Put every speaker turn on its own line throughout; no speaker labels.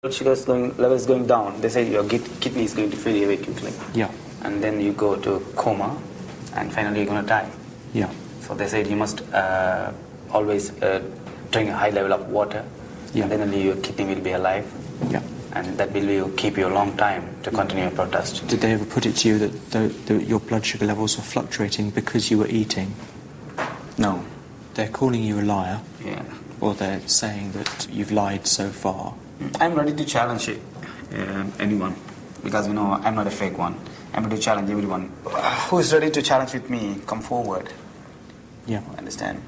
Blood sugar level is going down. They say your kidney is going to fail very quickly.
Yeah.
And then you go to coma, and finally you're going to die.
Yeah.
So they said you must always drink a high level of water,
Yeah.
and then only your kidney will be alive.
Yeah.
And that will keep you a long time to continue your protest.
Did they ever put it to you that your blood sugar levels were fluctuating because you were eating?
No.
They're calling you a liar.
Yeah.
Or they're saying that you've lied so far.
I'm ready to challenge it, anyone, because I'm not a fake one. I'm ready to challenge everyone. Who is ready to challenge with me, come forward.
Yeah.
Understand?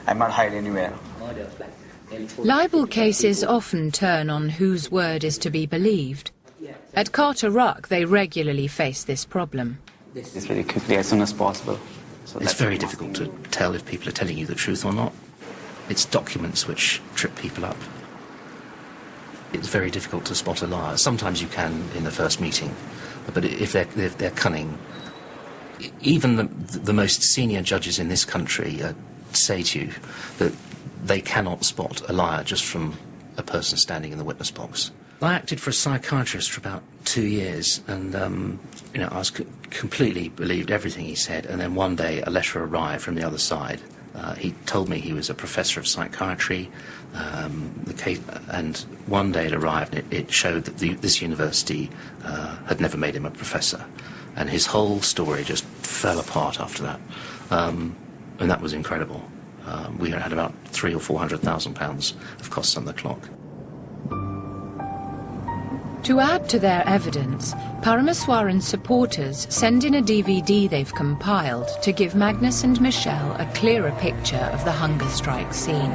I'm not hiding anywhere.
Libel cases often turn on whose word is to be believed. At Carter Ruck, they regularly face this problem.
It's very quickly, as soon as possible. So
it's very difficult to tell if people are telling you the truth or not. It's documents which trip people up. It's very difficult to spot a liar. Sometimes you can in the first meeting, but if they're cunning, even the most senior judges in this country say to you that they cannot spot a liar just from a person standing in the witness box. I acted for a psychiatrist for about 2 years, and I was completely believed everything he said. And then one day, a letter arrived from the other side. He told me he was a professor of psychiatry. And one day it arrived, and it showed that this university had never made him a professor, and his whole story just fell apart after that. And that was incredible. We had about £300,000 or £400,000 of costs on the clock.
To add to their evidence, Parameswaran supporters send in a DVD they've compiled to give Magnus and Michelle a clearer picture of the hunger strike scene.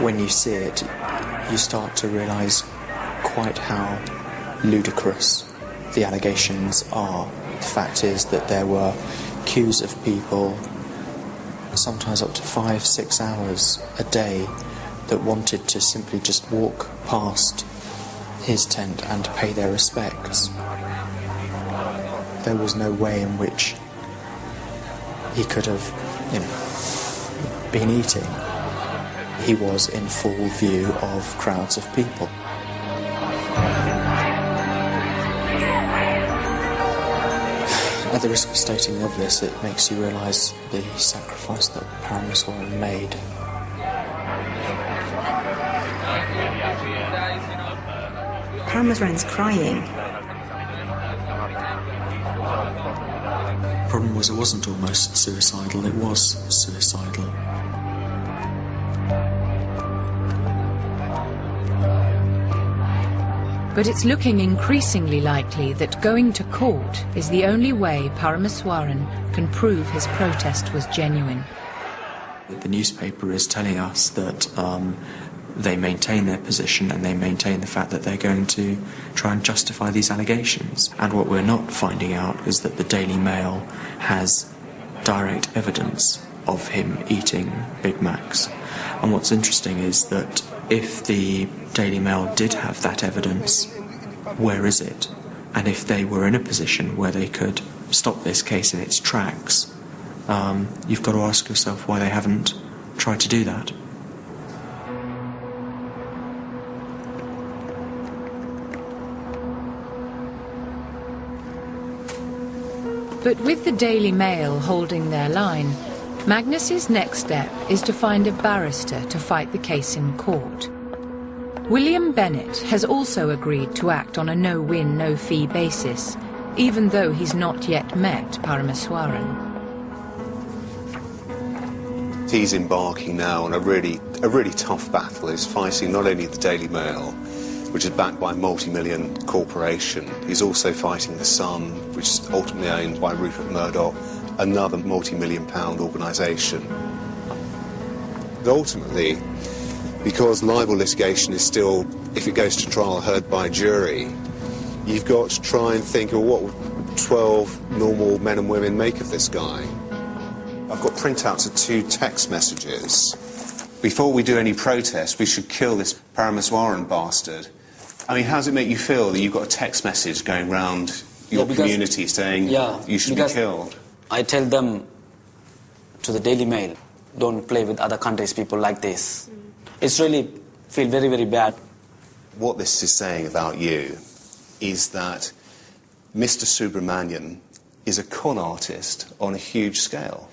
When you see it, you start to realise quite how ludicrous the allegations are. The fact is that there were queues of people, sometimes up to 5-6 hours a day, that wanted to simply just walk past his tent and pay their respects. There was no way in which he could have, been eating. He was in full view of crowds of people. At the risk of stating the obvious, it makes you realise the sacrifice that Parameswaran made.
Parameswaran's crying.
The problem was, it wasn't almost suicidal, it was suicidal.
But it's looking increasingly likely that going to court is the only way Parameswaran can prove his protest was genuine.
The newspaper is telling us that they maintain their position, and they maintain the fact that they're going to try and justify these allegations. And what we're not finding out is that the Daily Mail has direct evidence of him eating Big Macs. And what's interesting is that if the Daily Mail did have that evidence, where is it? And if they were in a position where they could stop this case in its tracks, you've got to ask yourself why they haven't tried to do that.
But with the Daily Mail holding their line, Magnus's next step is to find a barrister to fight the case in court. William Bennett has also agreed to act on a no-win, no-fee basis, even though he's not yet met Parameswaran.
He's embarking now on a really tough battle. He's fighting not only the Daily Mail, which is backed by a multi-million corporation. He's also fighting The Sun, which is ultimately owned by Rupert Murdoch, another multi-million-pound organisation. Ultimately, because libel litigation is still, if it goes to trial, heard by jury, you've got to try and think of what would 12 normal men and women make of this guy. I've got printouts of 2 text messages. Before we do any protest, we should kill this Parameswaran bastard. I mean, how does it make you feel that you've got a text message going round your community saying you should be killed?
I tell them to the Daily Mail, don't play with other countries' people like this. It's really feel very, very bad.
What this is saying about you is that Mr. Subramanian is a con artist on a huge scale.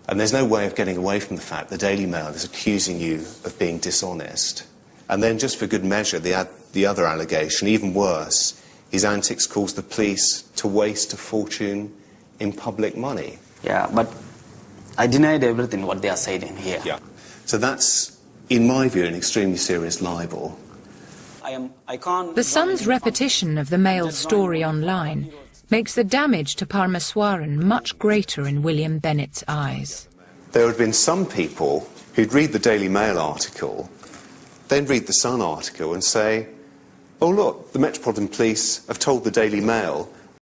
And there's no way of getting away from the fact the Daily Mail is accusing you of being dishonest. And then, just for good measure, the other allegation, even worse, his antics cause the police to waste a fortune in public money.
Yeah, but I denied everything what they are saying here.
Yeah. So that's, in my view, an extremely serious libel.
I can't...
The Sun's repetition of the Mail's story online makes the damage to Parameswaran much greater in William Bennett's eyes.
There had been some people who'd read the Daily Mail article, then read the Sun article and say, oh look, the Metropolitan Police have told the Daily Mail